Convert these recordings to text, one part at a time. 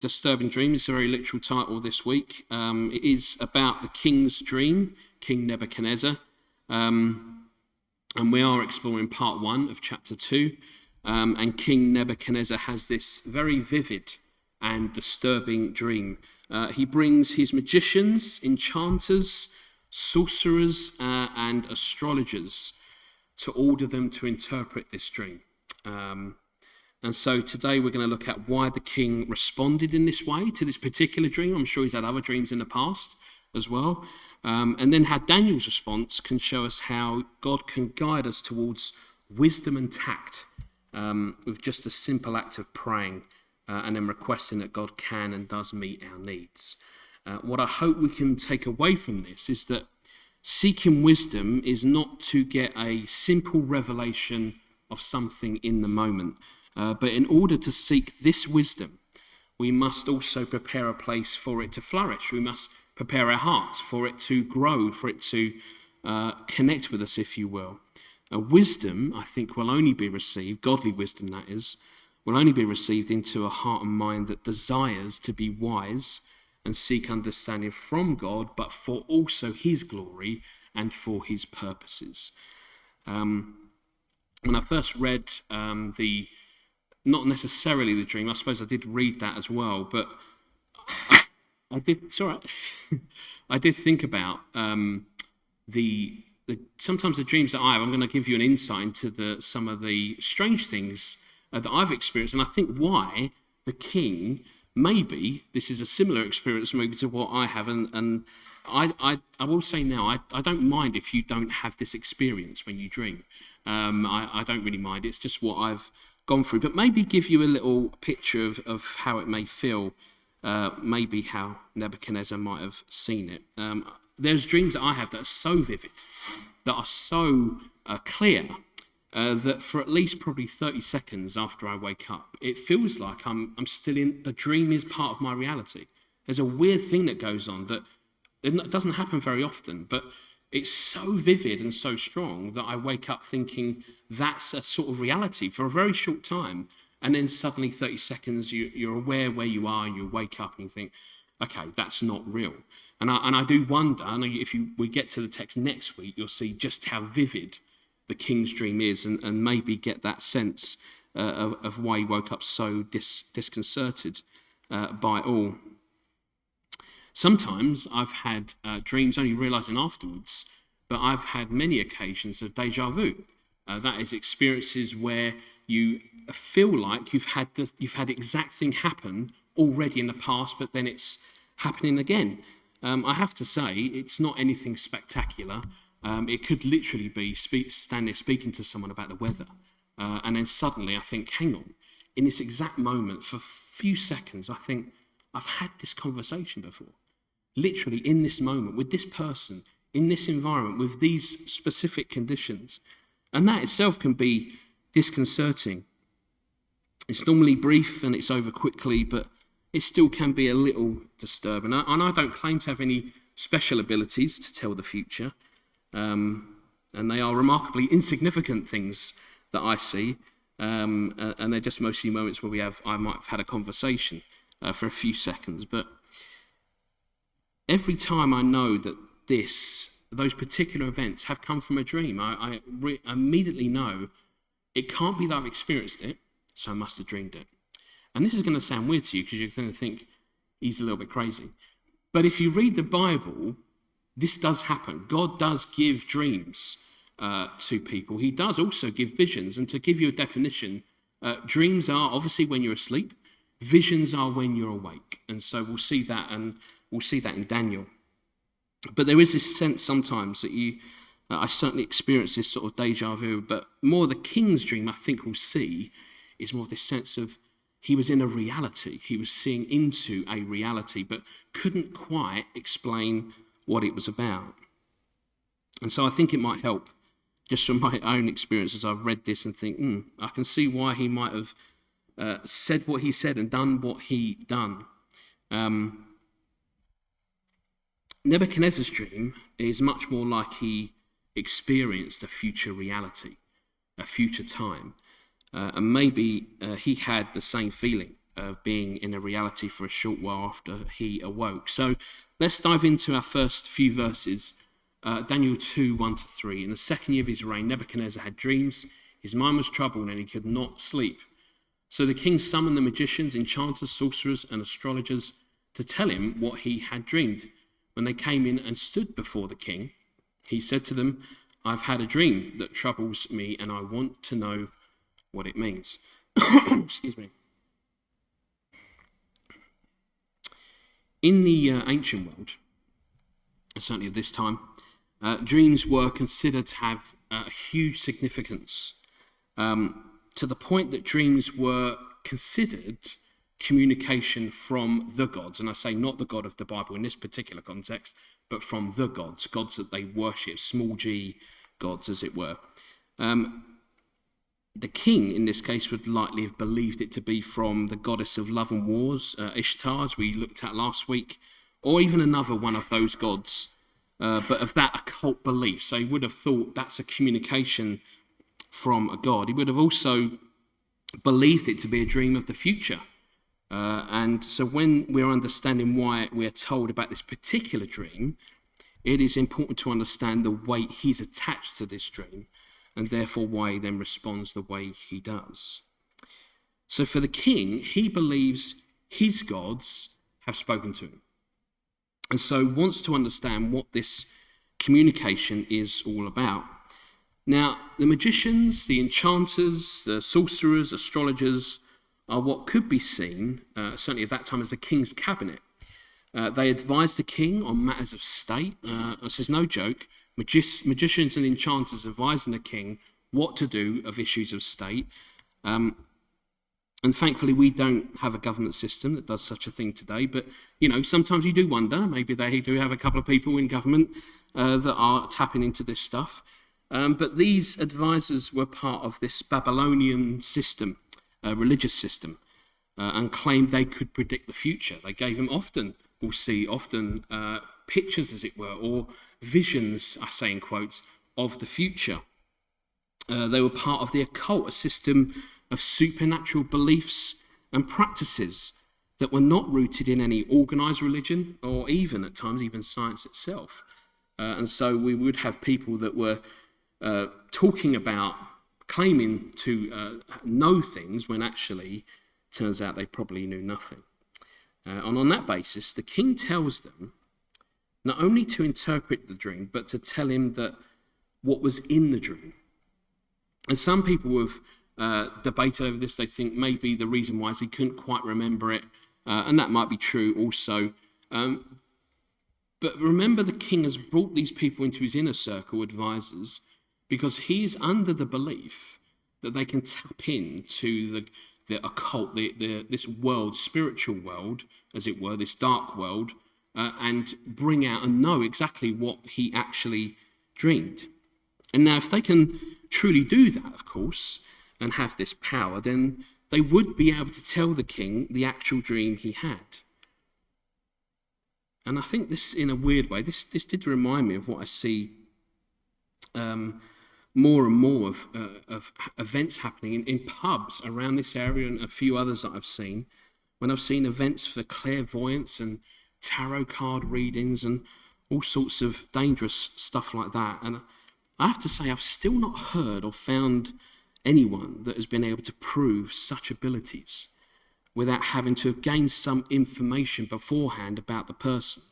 disturbing dream. It's a very literal title this week. It is about the king's dream, King Nebuchadnezzar. And we are exploring part 1 of chapter 2. And King Nebuchadnezzar has this very vivid and disturbing dream. He brings his magicians, enchanters, sorcerers, and astrologers to order them to interpret this dream. And so today we're going to look at why the king responded in this way to this particular dream. I'm sure he's had other dreams in the past as well. And then how Daniel's response can show us how God can guide us towards wisdom and tact with just a simple act of praying and then requesting that God can and does meet our needs. What I hope we can take away from this is that seeking wisdom is not to get a simple revelation of something in the moment. But in order to seek this wisdom, we must also prepare a place for it to flourish. We must prepare our hearts for it to grow, for it to connect with us, if you will. Wisdom, I think, will only be received, godly wisdom that is, will only be received into a heart and mind that desires to be wise and seek understanding from God, but for also his glory and for his purposes. When I first read not necessarily the dream, I suppose I did read that as well, but I did, it's all right. I did think about sometimes the dreams that I have. I'm going to give you an insight into some of the strange things that I've experienced, and I think why the king, maybe this is a similar experience maybe to what I have, and I will say now, I don't mind if you don't have this experience when you dream. I don't really mind. It's just what I've gone through, but maybe give you a little picture of how it may feel, maybe how Nebuchadnezzar might have seen it. There's dreams that I have that are so vivid, that are so clear, that for at least probably 30 seconds after I wake up, it feels like I'm still in, the dream is part of my reality. There's a weird thing that goes on that it doesn't happen very often, but it's so vivid and so strong that I wake up thinking that's a sort of reality for a very short time. And then suddenly 30 seconds, you're aware where you are, and you wake up and you think, okay, that's not real. And I do wonder, I know if we get to the text next week, you'll see just how vivid the king's dream is, and maybe get that sense of why he woke up so disconcerted by all. Sometimes I've had dreams only realizing afterwards, but I've had many occasions of deja vu. That is experiences where you feel like you've had the exact thing happen already in the past, but then it's happening again. I have to say, it's not anything spectacular. It could literally be standing speaking to someone about the weather, and then suddenly I think, hang on, in this exact moment, for a few seconds, I think, I've had this conversation before. Literally in this moment, with this person, in this environment, with these specific conditions. And that itself can be disconcerting. It's normally brief and it's over quickly, but it still can be a little disturbing. And I don't claim to have any special abilities to tell the future. And they are remarkably insignificant things that I see. And they're just mostly moments where I might have had a conversation for a few seconds. But every time I know that those particular events have come from a dream, I immediately know it can't be that I've experienced it, so I must have dreamed it. And this is going to sound weird to you because you're going to think he's a little bit crazy. But if you read the Bible, this does happen. God does give dreams to people. He does also give visions. And to give you a definition, dreams are obviously when you're asleep. Visions are when you're awake. And so we'll see that, and we'll see that in Daniel. But there is this sense sometimes that I certainly experience this sort of deja vu, but more the king's dream I think we'll see is more of this sense of he was in a reality. He was seeing into a reality, but couldn't quite explain what it was about. And so I think it might help, just from my own experience as I've read this and think, I can see why he might have said what he said and done what he done. Nebuchadnezzar's dream is much more like he experienced a future reality, a future time. And maybe he had the same feeling being in a reality for a short while after he awoke. So let's dive into our first few verses. Daniel 2, 1-3. In the second year of his reign, Nebuchadnezzar had dreams. His mind was troubled and he could not sleep. So the king summoned the magicians, enchanters, sorcerers, and astrologers to tell him what he had dreamed. When they came in and stood before the king, he said to them, I've had a dream that troubles me and I want to know what it means. Excuse me. In the ancient world, certainly of this time, dreams were considered to have a huge significance, to the point that dreams were considered communication from the gods. And I say not the God of the Bible in this particular context, but from the gods that they worship, small g gods, as it were. The king, in this case, would likely have believed it to be from the goddess of love and wars, Ishtar, as we looked at last week, or even another one of those gods, but of that occult belief. So he would have thought that's a communication from a god. He would have also believed it to be a dream of the future. And so when we're understanding why we're told about this particular dream, it is important to understand the weight he's attached to this dream, and therefore why he then responds the way he does. So for the king, he believes his gods have spoken to him, and so wants to understand what this communication is all about. Now, the magicians, the enchanters, the sorcerers, astrologers are what could be seen, certainly at that time, as the king's cabinet. They advise the king on matters of state. This is no joke. Magicians and enchanters advising the king what to do of issues of state. And thankfully, we don't have a government system that does such a thing today. But, sometimes you do wonder, maybe they do have a couple of people in government that are tapping into this stuff. But these advisors were part of this Babylonian system, religious system, and claimed they could predict the future. They gave them often pictures, as it were, or visions, I say in quotes, of the future. They were part of the occult, a system of supernatural beliefs and practices that were not rooted in any organized religion or even, at times, even science itself. And so we would have people that were talking about, claiming to know things when actually turns out they probably knew nothing. And on that basis, the king tells them not only to interpret the dream, but to tell him that what was in the dream. And some people have debated over this. They think maybe the reason why is he couldn't quite remember it, and that might be true also. But remember, the king has brought these people into his inner circle, advisors, because he is under the belief that they can tap into the occult, this world, spiritual world, as it were, this dark world, and bring out and know exactly what he actually dreamed. And now, if they can truly do that, of course, and have this power, then they would be able to tell the king the actual dream he had. And I think this, in a weird way, this did remind me of what I see more and more of events happening in pubs around this area, and a few others that I've seen, when I've seen events for clairvoyance and tarot card readings and all sorts of dangerous stuff like that. And I have to say, I've still not heard or found anyone that has been able to prove such abilities without having to have gained some information beforehand about the person,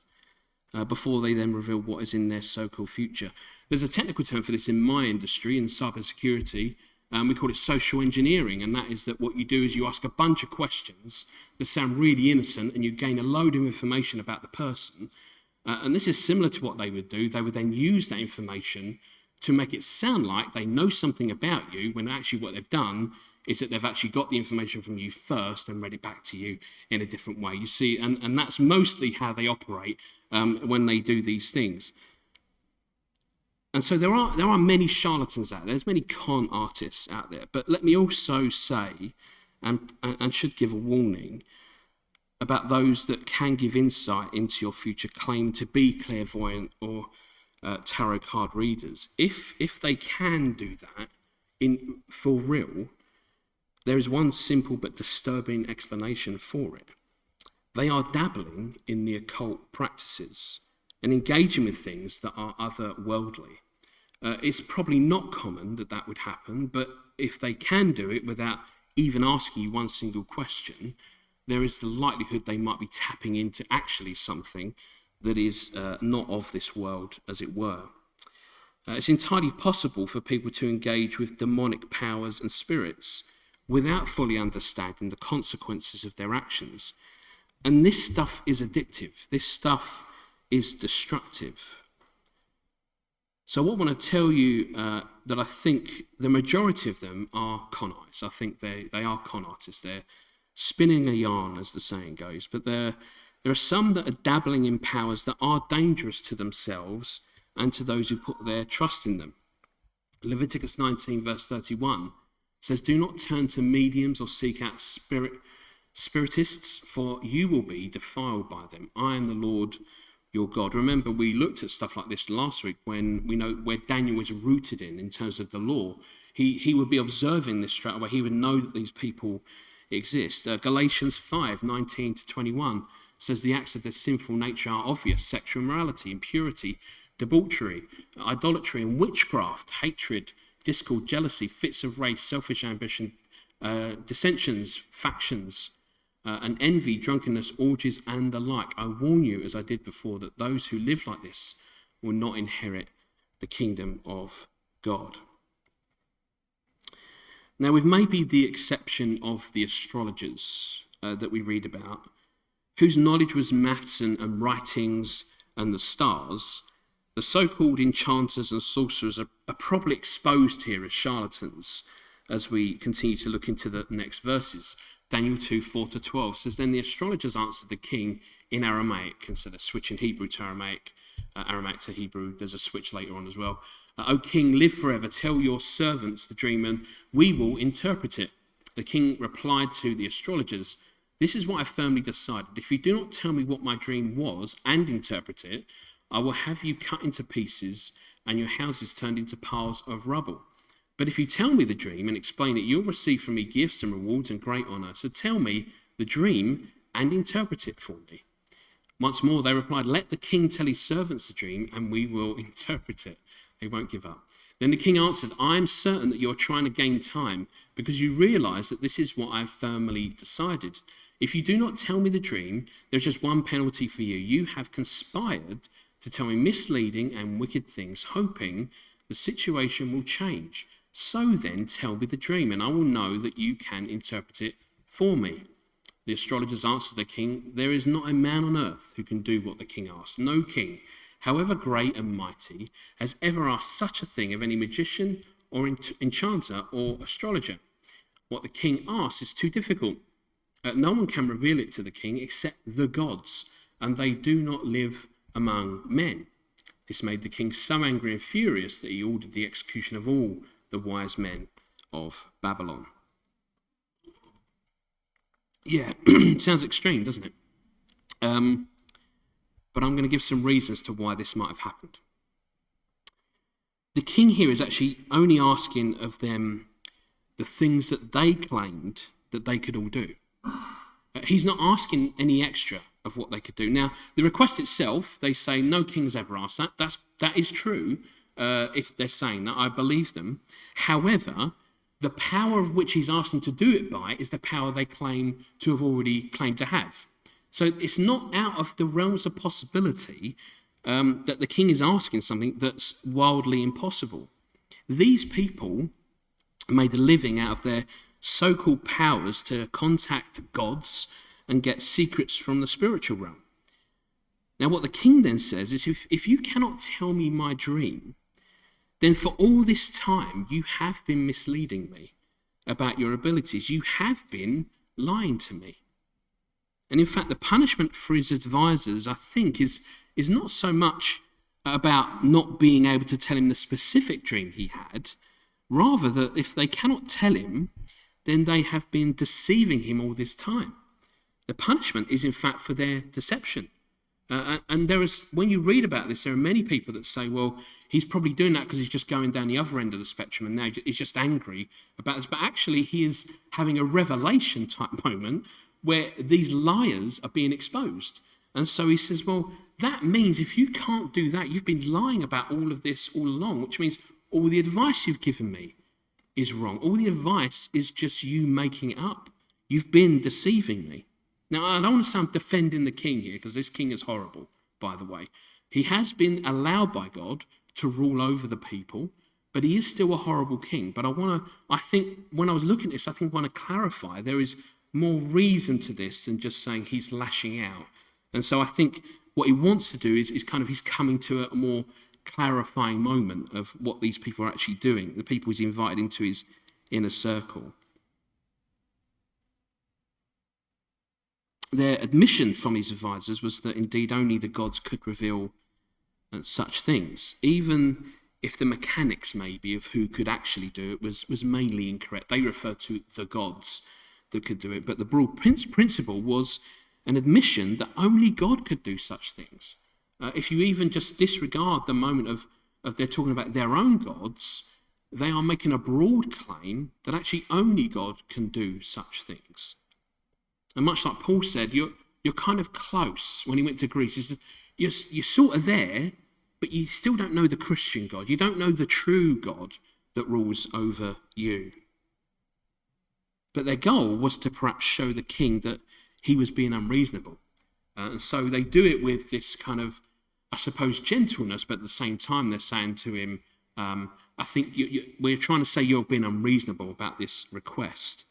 before they then reveal what is in their so-called future. There's a technical term for this in my industry, in cybersecurity. We call it social engineering, and that is that what you do is you ask a bunch of questions that sound really innocent, and you gain a load of information about the person. And this is similar to what they would do. They would then use that information to make it sound like they know something about you, when actually what they've done is that they've actually got the information from you first and read it back to you in a different way. You see, and that's mostly how they operate when they do these things. And so there are many charlatans out there. There's many con artists out there. But let me also say, and should give a warning, about those that can give insight into your future, claim to be clairvoyant or tarot card readers. If they can do that for real, there is one simple but disturbing explanation for it. They are dabbling in the occult practices and engaging with things that are otherworldly. It's probably not common that that would happen, but if they can do it without even asking you one single question, there is the likelihood they might be tapping into actually something that is not of this world, as it were. It's entirely possible for people to engage with demonic powers and spirits without fully understanding the consequences of their actions. And this stuff is addictive. This stuff is destructive. So what I want to tell you that I think the majority of them are con artists. I think they are con artists. They're spinning a yarn, as the saying goes. But there are some that are dabbling in powers that are dangerous to themselves and to those who put their trust in them. Leviticus 19 verse 31 says, "Do not turn to mediums or seek out spiritists, for you will be defiled by them. I am the Lord your God." Remember, we looked at stuff like this last week when we know where Daniel was rooted in terms of the law. He would be observing this straight away. He would know that these people exist. Galatians 5, 19 to 21 says the acts of their sinful nature are obvious: sexual immorality, impurity, debauchery, idolatry and witchcraft, hatred, discord, jealousy, fits of rage, selfish ambition, dissensions, factions, and envy, drunkenness, orgies, and the like. I warn you, as I did before, that those who live like this will not inherit the kingdom of God. Now, with maybe the exception of the astrologers that we read about, whose knowledge was maths and writings and the stars, the so-called enchanters and sorcerers are probably exposed here as charlatans as we continue to look into the next verses. Daniel 2, 4 to 12 says, "Then the astrologers answered the king in Aramaic," and so they're switching Hebrew to Aramaic, Aramaic to Hebrew. There's a switch later on as well. "O king, live forever. Tell your servants the dream, and we will interpret it." The king replied to the astrologers, "This is what I firmly decided. If you do not tell me what my dream was and interpret it, I will have you cut into pieces and your houses turned into piles of rubble. But if you tell me the dream and explain it, you'll receive from me gifts and rewards and great honor. So tell me the dream and interpret it for me." Once more they replied, "Let the king tell his servants the dream and we will interpret it." They won't give up. Then the king answered, "I am certain that you're trying to gain time because you realize that this is what I've firmly decided. If you do not tell me the dream, there's just one penalty for you. You have conspired to tell me misleading and wicked things, hoping the situation will change. So then tell me the dream, and I will know that you can interpret it for me." The astrologers answered the king, "There is not a man on earth who can do what the king asked. No king, however great and mighty, has ever asked such a thing of any magician or enchanter or astrologer. What the king asks is too difficult. No one can reveal it to the king except the gods, and they do not live among men." This made the king so angry and furious that he ordered the execution of all the wise men of Babylon. Yeah, sounds extreme, doesn't it? But I'm going to give some reasons to why this might have happened. The king here is actually only asking of them the things that they claimed that they could all do. He's not asking any extra of what they could do. Now, the request itself, they say no king's ever asked that. That is true. If they're saying that, I believe them. However, the power of which he's asked them to do it by is the power they claim to have already claimed to have. So it's not out of the realms of possibility that the king is asking something that's wildly impossible. These people made a living out of their so-called powers to contact gods and get secrets from the spiritual realm. Now, what the king then says is, if you cannot tell me my dream, then for all this time you have been misleading me about your abilities. You have been lying to me. And in fact, the punishment for his advisors, I think, is not so much about not being able to tell him the specific dream he had, rather that if they cannot tell him, then they have been deceiving him all this time. The punishment is in fact for their deception. And when you read about this, there are many people that say, well, he's probably doing that because he's just going down the other end of the spectrum and now he's just angry about this. But actually, he is having a revelation type moment where these liars are being exposed. And so he says, well, that means if you can't do that, you've been lying about all of this all along, which means all the advice you've given me is wrong. All the advice is just you making it up. You've been deceiving me. Now, I don't want to say I'm defending the king here, because this king is horrible, by the way. He has been allowed by God to rule over the people, but he is still a horrible king. But I think when I was looking at this, I want to clarify there is more reason to this than just saying he's lashing out. And so I think what he wants to do is he's coming to a more clarifying moment of what these people are actually doing, the people he's invited into his inner circle. Their admission from his advisors was that indeed only the gods could reveal such things, even if the mechanics maybe of who could actually do it was mainly incorrect. They referred to the gods that could do it, but the broad principle was an admission that only God could do such things. If you even just disregard the moment of they're talking about their own gods, they are making a broad claim that actually only God can do such things. And much like Paul said, you're kind of close when he went to Greece. He said, you're sort of there, but you still don't know the Christian God. You don't know the true God that rules over you. But their goal was to perhaps show the king that he was being unreasonable. And so they do it with this kind of, I suppose, gentleness, but at the same time they're saying to him, I think we're trying to say you're being unreasonable about this request.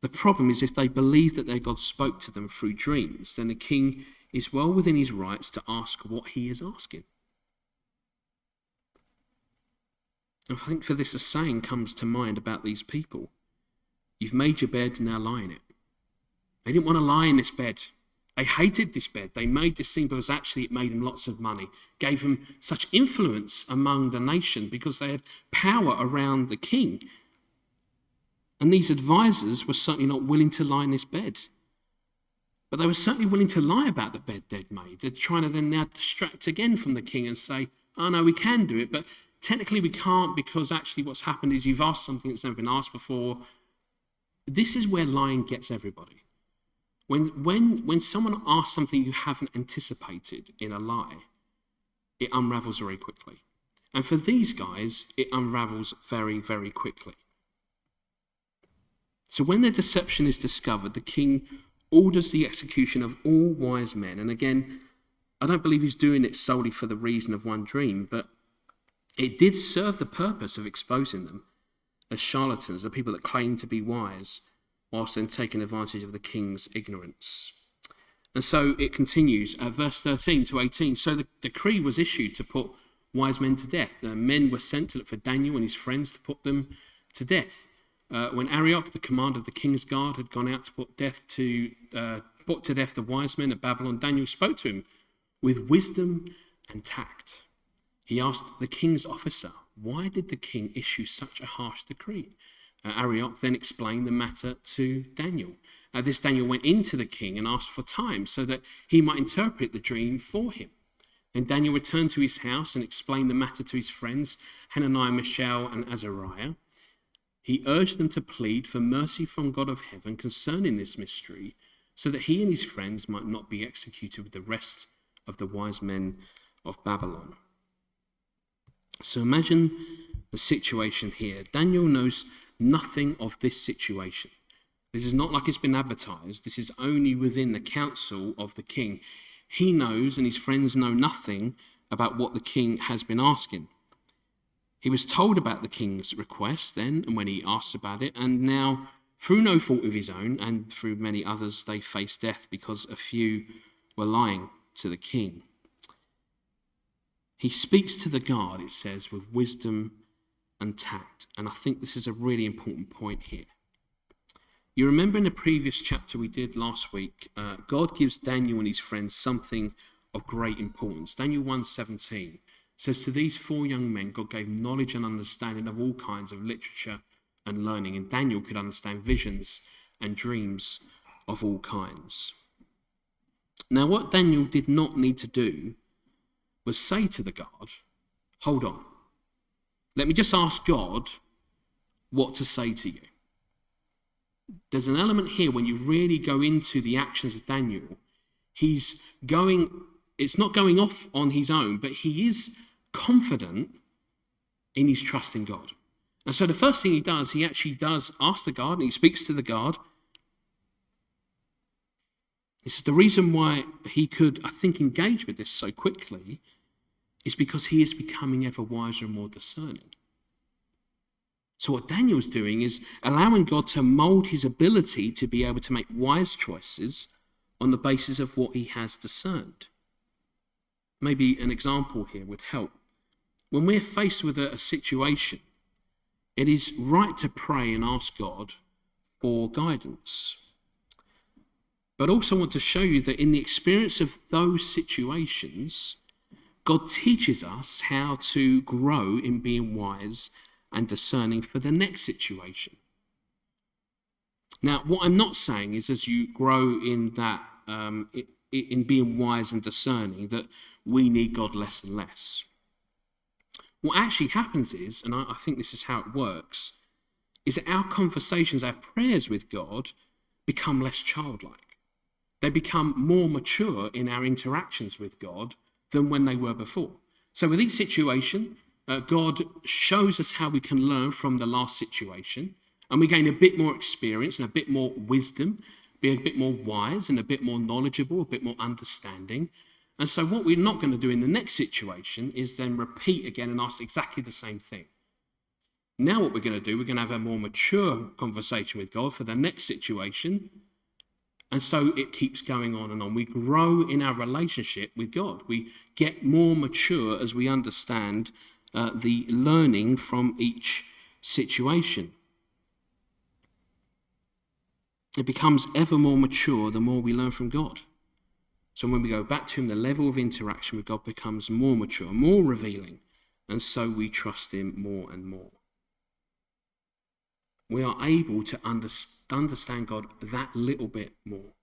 The problem is if they believe that their God spoke to them through dreams, then the king is well within his rights to ask what he is asking. And I think for this a saying comes to mind about these people. You've made your bed, now lie in it. They didn't want to lie in this bed. They hated this bed. They made this thing because actually it made them lots of money, gave them such influence among the nation because they had power around the king. And these advisors were certainly not willing to lie in this bed. But they were certainly willing to lie about the bed they'd made. They're trying to then now distract again from the king and say, oh no, we can do it, but technically we can't because actually what's happened is you've asked something that's never been asked before. This is where lying gets everybody. When someone asks something you haven't anticipated in a lie, it unravels very quickly. And for these guys, it unravels very, very quickly. So when their deception is discovered, the king orders the execution of all wise men. And again, I don't believe he's doing it solely for the reason of one dream, but it did serve the purpose of exposing them as charlatans, the people that claim to be wise, whilst then taking advantage of the king's ignorance. And so it continues, verse 13 to 18. So the decree was issued to put wise men to death. The men were sent to look for Daniel and his friends to put them to death. When Arioch, the commander of the king's guard, had gone out to put to death the wise men at Babylon, Daniel spoke to him with wisdom and tact. He asked the king's officer, why did the king issue such a harsh decree? Arioch then explained the matter to Daniel. This Daniel went into the king and asked for time so that he might interpret the dream for him. Then Daniel returned to his house and explained the matter to his friends, Hananiah, Mishael, and Azariah. He urged them to plead for mercy from God of heaven concerning this mystery, so that he and his friends might not be executed with the rest of the wise men of Babylon. So imagine the situation here. Daniel knows nothing of this situation. This is not like it's been advertised. This is only within the council of the king. He knows, and his friends know nothing about what the king has been asking. He was told about the king's request then, and when he asked about it, and now, through no fault of his own, and through many others, they faced death because a few were lying to the king. He speaks to the guard, it says, with wisdom and tact. And I think this is a really important point here. You remember in the previous chapter we did last week, God gives Daniel and his friends something of great importance. Daniel 1:17 says, to these four young men, God gave knowledge and understanding of all kinds of literature and learning. And Daniel could understand visions and dreams of all kinds. Now, what Daniel did not need to do was say to the God, hold on, let me just ask God what to say to you. There's an element here when you really go into the actions of Daniel, it's not going off on his own, but he is confident in his trust in God. And so the first thing he actually does ask the God, and he speaks to the God. This is the reason why he could, I think, engage with this so quickly, is because he is becoming ever wiser and more discerning. So what Daniel's doing is allowing God to mold his ability to be able to make wise choices on the basis of what he has discerned. Maybe an example here would help. When we're faced with a situation, it is right to pray and ask God for guidance. But I also want to show you that in the experience of those situations, God teaches us how to grow in being wise and discerning for the next situation. Now, what I'm not saying is as you grow in that, in being wise and discerning, that we need God less and less. What actually happens is, and I think this is how it works, is that our conversations, our prayers with God become less childlike. They become more mature in our interactions with God than when they were before. So with each situation, God shows us how we can learn from the last situation, and we gain a bit more experience and a bit more wisdom, be a bit more wise and a bit more knowledgeable, a bit more understanding. And so what we're not going to do in the next situation is then repeat again and ask exactly the same thing. Now what we're going to do, we're going to have a more mature conversation with God for the next situation. And so it keeps going on and on. We grow in our relationship with God. We get more mature as we understand the learning from each situation. It becomes ever more mature the more we learn from God. So when we go back to him, the level of interaction with God becomes more mature, more revealing, and so we trust him more and more. We are able to understand God that little bit more.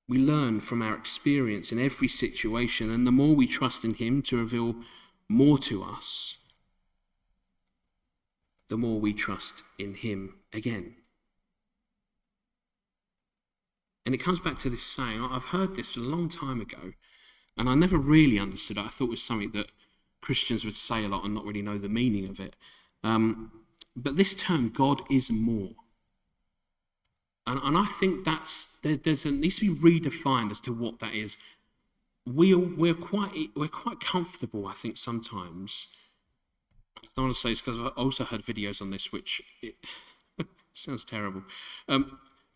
We learn from our experience in every situation, and the more we trust in him to reveal more to us, the more we trust in him again. And it comes back to this saying, I've heard this a long time ago, and I never really understood it. I thought it was something that Christians would say a lot and not really know the meaning of it. But this term, God is more. And I think it needs to be redefined as to what that is. We're quite comfortable, I think, sometimes. I don't want to say this because I've also heard videos on this, which it sounds terrible.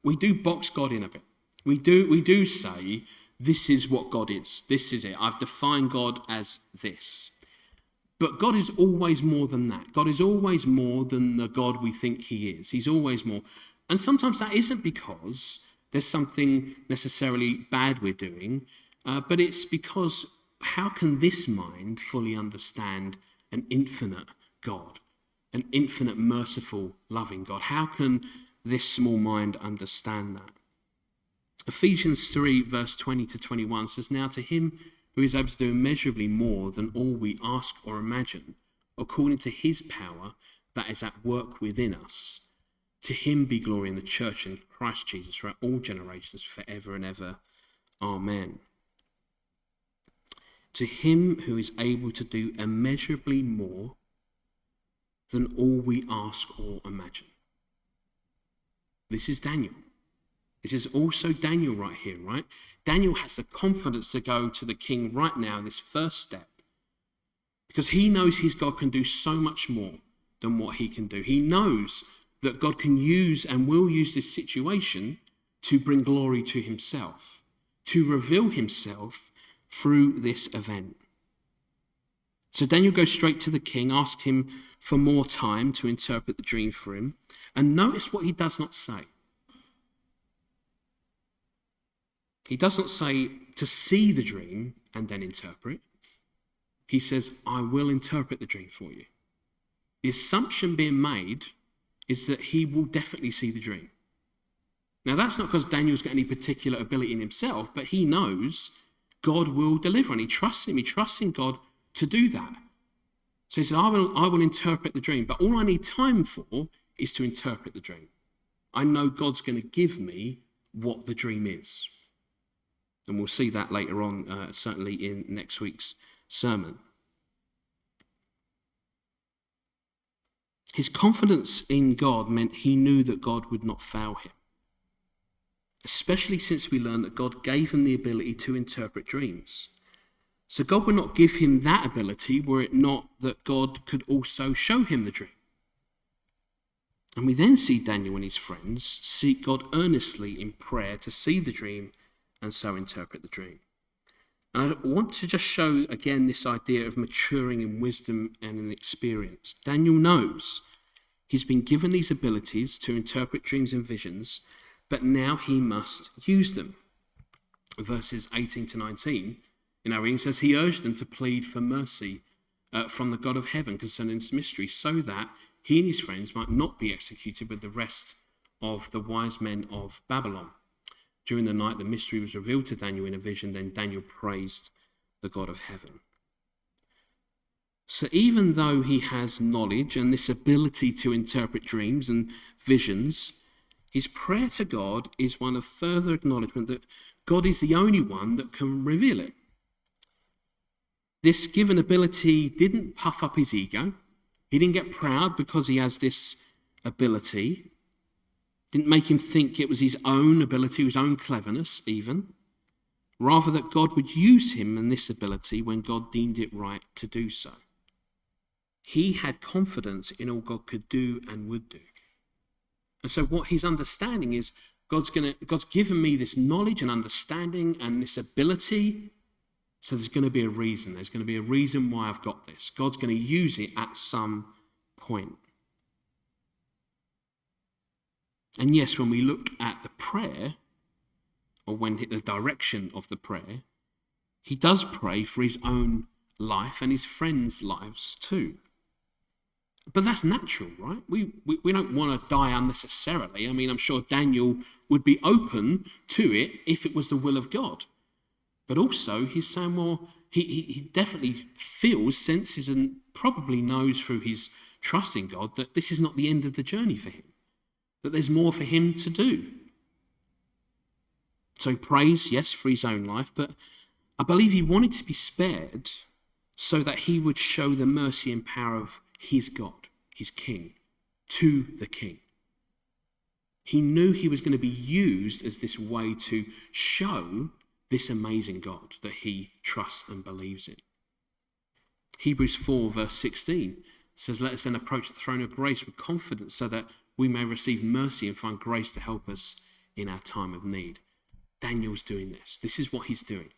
We do box God in a bit. We do say, this is what God is. This is it. I've defined God as this. But God is always more than that. God is always more than the God we think he is. He's always more. And sometimes that isn't because there's something necessarily bad we're doing, but it's because how can this mind fully understand an infinite God, an infinite, merciful, loving God? How can this small mind understand that? Ephesians 3, verse 20 to 21 says, now to him who is able to do immeasurably more than all we ask or imagine, according to his power that is at work within us, to him be glory in the church and Christ Jesus throughout all generations, forever and ever. Amen. To him who is able to do immeasurably more than all we ask or imagine. This is Daniel. This is also Daniel right here, right? Daniel has the confidence to go to the king right now, this first step, because he knows his God can do so much more than what he can do. He knows that God can use and will use this situation to bring glory to himself, to reveal himself through this event. So Daniel goes straight to the king, asks him for more time to interpret the dream for him, and notice what he does not say. He does not say to see the dream and then interpret. He says, I will interpret the dream for you. The assumption being made is that he will definitely see the dream. Now, that's not because Daniel's got any particular ability in himself, but he knows God will deliver, and he trusts him. He trusts in God to do that. So he said, I will interpret the dream, but all I need time for is to interpret the dream. I know God's going to give me what the dream is. And we'll see that later on, certainly in next week's sermon. His confidence in God meant he knew that God would not fail him, especially since we learn that God gave him the ability to interpret dreams. So God would not give him that ability were it not that God could also show him the dream. And we then see Daniel and his friends seek God earnestly in prayer to see the dream and so interpret the dream. And I want to just show again this idea of maturing in wisdom and in experience. Daniel knows he's been given these abilities to interpret dreams and visions, but now he must use them. Verses 18 to 19 in our reading says, he urged them to plead for mercy from the God of heaven concerning this mystery, so that he and his friends might not be executed with the rest of the wise men of Babylon. During the night, the mystery was revealed to Daniel in a vision. Then Daniel praised the God of heaven. So even though he has knowledge and this ability to interpret dreams and visions, his prayer to God is one of further acknowledgement that God is the only one that can reveal it. This given ability didn't puff up his ego. He didn't get proud because he has this ability. Didn't make him think it was his own ability, his own cleverness even. Rather that God would use him and this ability when God deemed it right to do so. He had confidence in all God could do and would do. And so what he's understanding is God's given me this knowledge and understanding and this ability. So there's going to be a reason. There's going to be a reason why I've got this. God's going to use it at some point. And yes, when we look at the prayer, or when the direction of the prayer, he does pray for his own life and his friends' lives too. But that's natural, right? We don't want to die unnecessarily. I mean, I'm sure Daniel would be open to it if it was the will of God. But also, he's saying, well, he definitely feels, senses, and probably knows through his trust in God that this is not the end of the journey for him, that there's more for him to do. So he prays, yes, for his own life, but I believe he wanted to be spared so that he would show the mercy and power of his God, his king, to the king. He knew he was going to be used as this way to show this amazing God that he trusts and believes in. Hebrews 4 verse 16 says, let us then approach the throne of grace with confidence so that we may receive mercy and find grace to help us in our time of need. Daniel's doing this. This is what he's doing.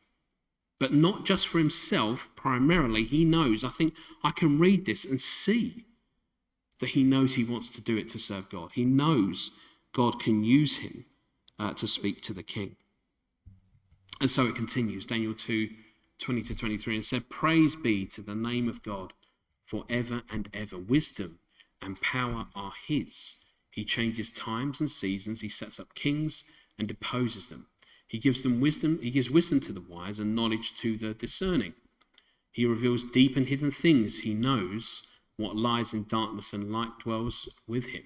But not just for himself, primarily, he knows. I think I can read this and see that he knows he wants to do it to serve God. He knows God can use him to speak to the king. And so it continues, Daniel 2, 20 to 23, and said, praise be to the name of God forever and ever. Wisdom and power are his. He changes times and seasons. He sets up kings and deposes them. He gives them wisdom. He gives wisdom to the wise and knowledge to the discerning. He reveals deep and hidden things. He knows what lies in darkness, and light dwells with him.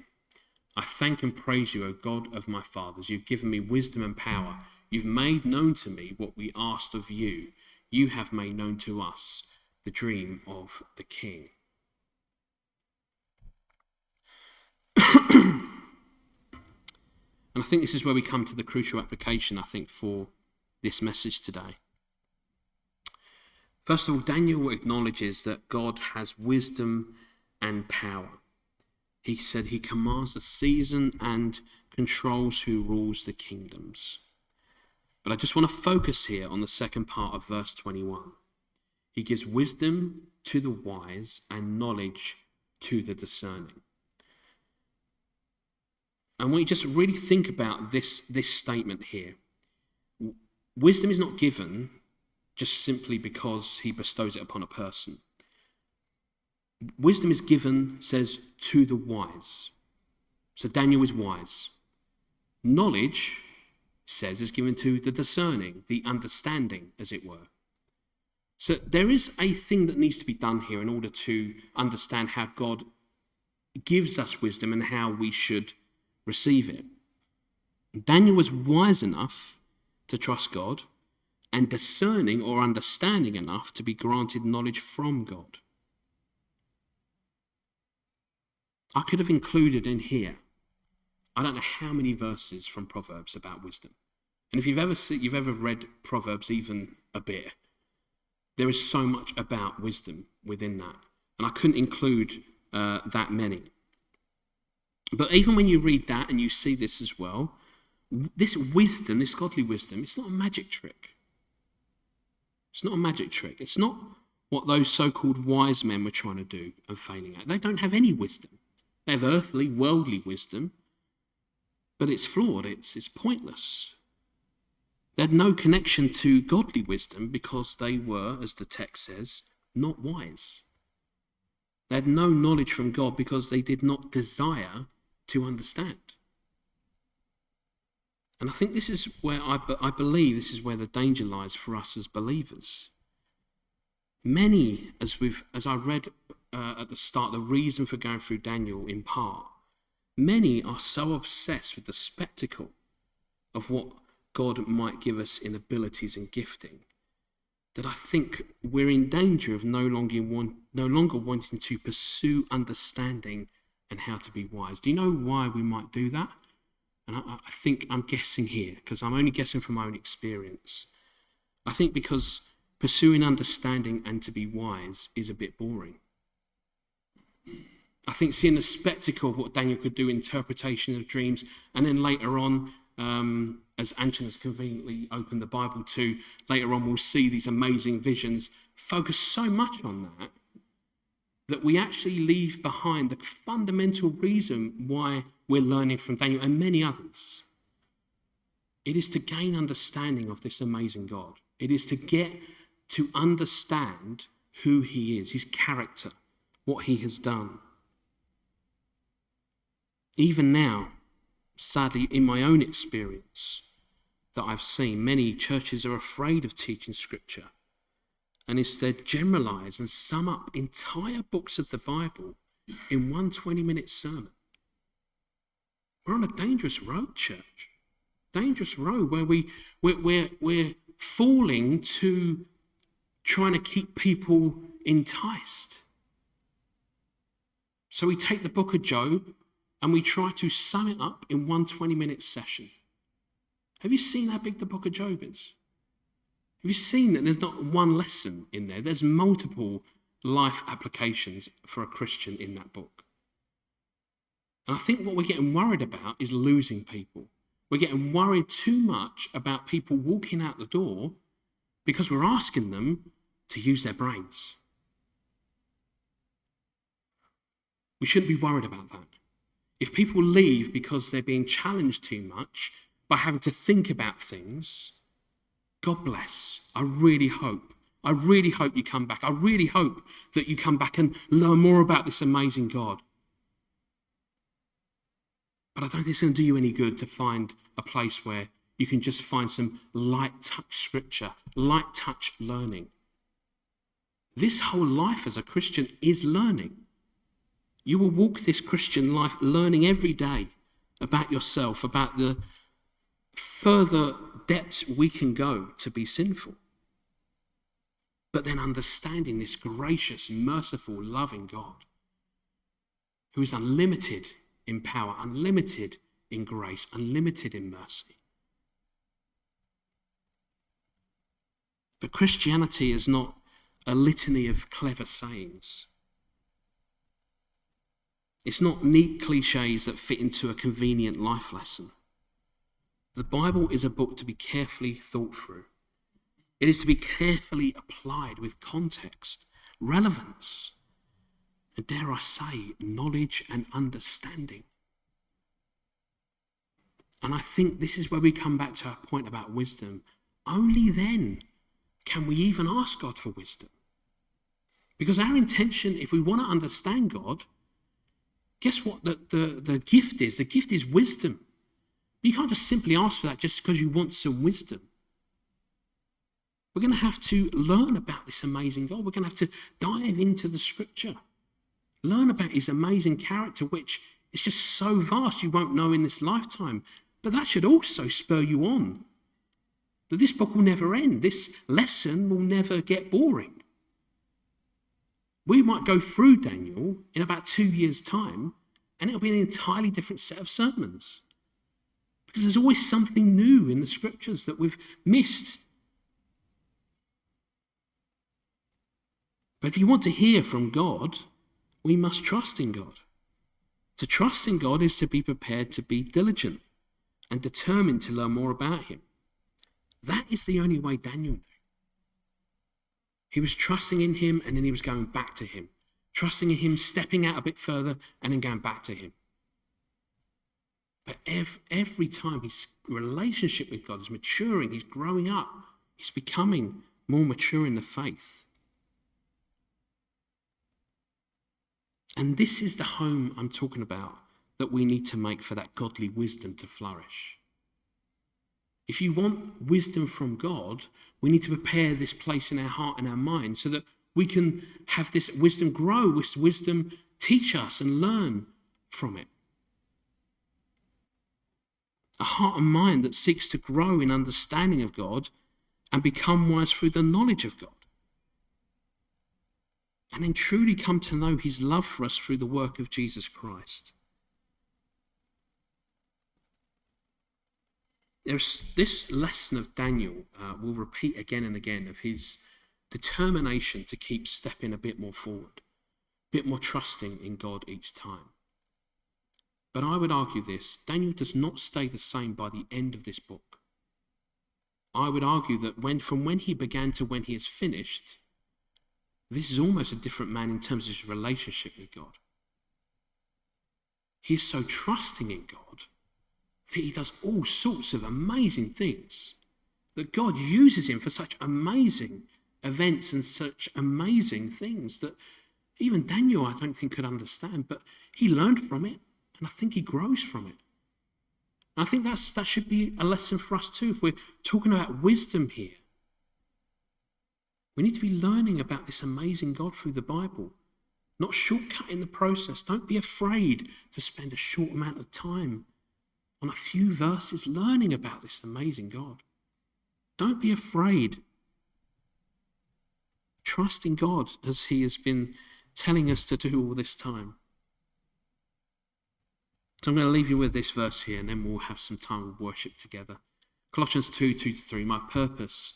I thank and praise you, O God of my fathers. You've given me wisdom and power. You've made known to me what we asked of you. You have made known to us the dream of the king. And I think this is where we come to the crucial application, I think, for this message today. First of all, Daniel acknowledges that God has wisdom and power. He said he commands the season and controls who rules the kingdoms. But I just want to focus here on the second part of verse 21. He gives wisdom to the wise and knowledge to the discerning. And when you just really think about this statement here, wisdom is not given just simply because he bestows it upon a person. Wisdom is given, says, to the wise. So Daniel is wise. Knowledge, says, is given to the discerning, the understanding, as it were. So there is a thing that needs to be done here in order to understand how God gives us wisdom and how we should receive it. Daniel was wise enough to trust God and discerning or understanding enough to be granted knowledge from God. I could have included in here, I don't know how many verses from Proverbs about wisdom. And if you've ever read Proverbs even a bit, there is so much about wisdom within that. And I couldn't include that many. But even when you read that and you see this as well, this wisdom, this godly wisdom, it's not a magic trick. It's not a magic trick. It's not what those so-called wise men were trying to do and failing at. They don't have any wisdom. They have earthly, worldly wisdom, but it's flawed. It's pointless. They had no connection to godly wisdom because they were, as the text says, not wise. They had no knowledge from God because they did not desire to understand. And I think this is where I believe this is where the danger lies for us as believers. Many, as I read at the start, the reason for going through Daniel in part, many are so obsessed with the spectacle of what God might give us in abilities and gifting that I think we're in danger of no longer wanting to pursue understanding and how to be wise. Do you know why we might do that? And I think I'm guessing here, because I'm only guessing from my own experience. I think because pursuing understanding and to be wise is a bit boring. I think seeing the spectacle of what Daniel could do, interpretation of dreams, and then later on, as Anton has conveniently opened the Bible to, later on we'll see these amazing visions, focus so much on that we actually leave behind the fundamental reason why we're learning from Daniel and many others. It is to gain understanding of this amazing God. It is to get to understand who he is, his character, what he has done. Even now, sadly, in my own experience that I've seen, many churches are afraid of teaching scripture and instead generalize and sum up entire books of the Bible in one 20-minute sermon. We're on a dangerous road, church. Dangerous road where we're falling to trying to keep people enticed. So we take the book of Job and we try to sum it up in one 20-minute session. Have you seen how big the book of Job is? Have you seen that there's not one lesson in there? There's multiple life applications for a Christian in that book. And I think what we're getting worried about is losing people. We're getting worried too much about people walking out the door because we're asking them to use their brains. We shouldn't be worried about that. If people leave because they're being challenged too much by having to think about things, God bless. I really hope you come back. I really hope that you come back and learn more about this amazing God. But I don't think it's going to do you any good to find a place where you can just find some light touch scripture, light touch learning. This whole life as a Christian is learning. You will walk this Christian life learning every day about yourself, about the further depths we can go to be sinful. But then understanding this gracious, merciful, loving God who is unlimited in power, unlimited in grace, unlimited in mercy. But Christianity is not a litany of clever sayings. It's not neat cliches that fit into a convenient life lesson. The Bible is a book to be carefully thought through. It is to be carefully applied with context, relevance, and dare I say, knowledge and understanding. And I think this is where we come back to our point about wisdom. Only then can we even ask God for wisdom. Because our intention, if we want to understand God, guess what the gift is? The gift is wisdom. You can't just simply ask for that just because you want some wisdom. We're going to have to learn about this amazing God. We're going to have to dive into the scripture. Learn about his amazing character, which is just so vast you won't know in this lifetime. But that should also spur you on. That this book will never end. This lesson will never get boring. We might go through Daniel in about 2 years' time, and it'll be an entirely different set of sermons. Because there's always something new in the scriptures that we've missed. But if you want to hear from God, we must trust in God. To trust in God is to be prepared to be diligent and determined to learn more about him. That is the only way Daniel knew. He was trusting in him, and then he was going back to him. Trusting in him, stepping out a bit further, and then going back to him. But every time his relationship with God is maturing, he's growing up, he's becoming more mature in the faith. And this is the home I'm talking about that we need to make for that godly wisdom to flourish. If you want wisdom from God, we need to prepare this place in our heart and our mind so that we can have this wisdom grow, this wisdom teach us and learn from it. A heart and mind that seeks to grow in understanding of God and become wise through the knowledge of God. And then truly come to know his love for us through the work of Jesus Christ. There's this lesson of Daniel will repeat again and again of his determination to keep stepping a bit more forward, a bit more trusting in God each time. But I would argue this, Daniel does not stay the same by the end of this book. I would argue that from when he began to when he is finished, this is almost a different man in terms of his relationship with God. He is so trusting in God that he does all sorts of amazing things, that God uses him for such amazing events and such amazing things that even Daniel, I don't think, could understand, but he learned from it, and I think he grows from it. And I think that should be a lesson for us too. If we're talking about wisdom here, we need to be learning about this amazing God through the Bible, not shortcutting the process. Don't be afraid to spend a short amount of time on a few verses learning about this amazing God. Don't be afraid. Trust in God as he has been telling us to do all this time. So I'm going to leave you with this verse here, and then we'll have some time of worship together. Colossians 2:2-3, my purpose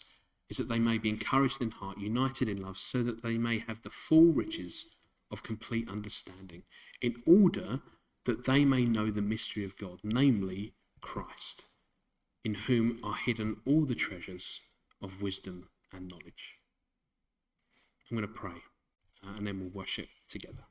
is that they may be encouraged in heart, united in love, so that they may have the full riches of complete understanding, in order that they may know the mystery of God, namely Christ, in whom are hidden all the treasures of wisdom and knowledge. I'm going to pray, and then we'll worship together.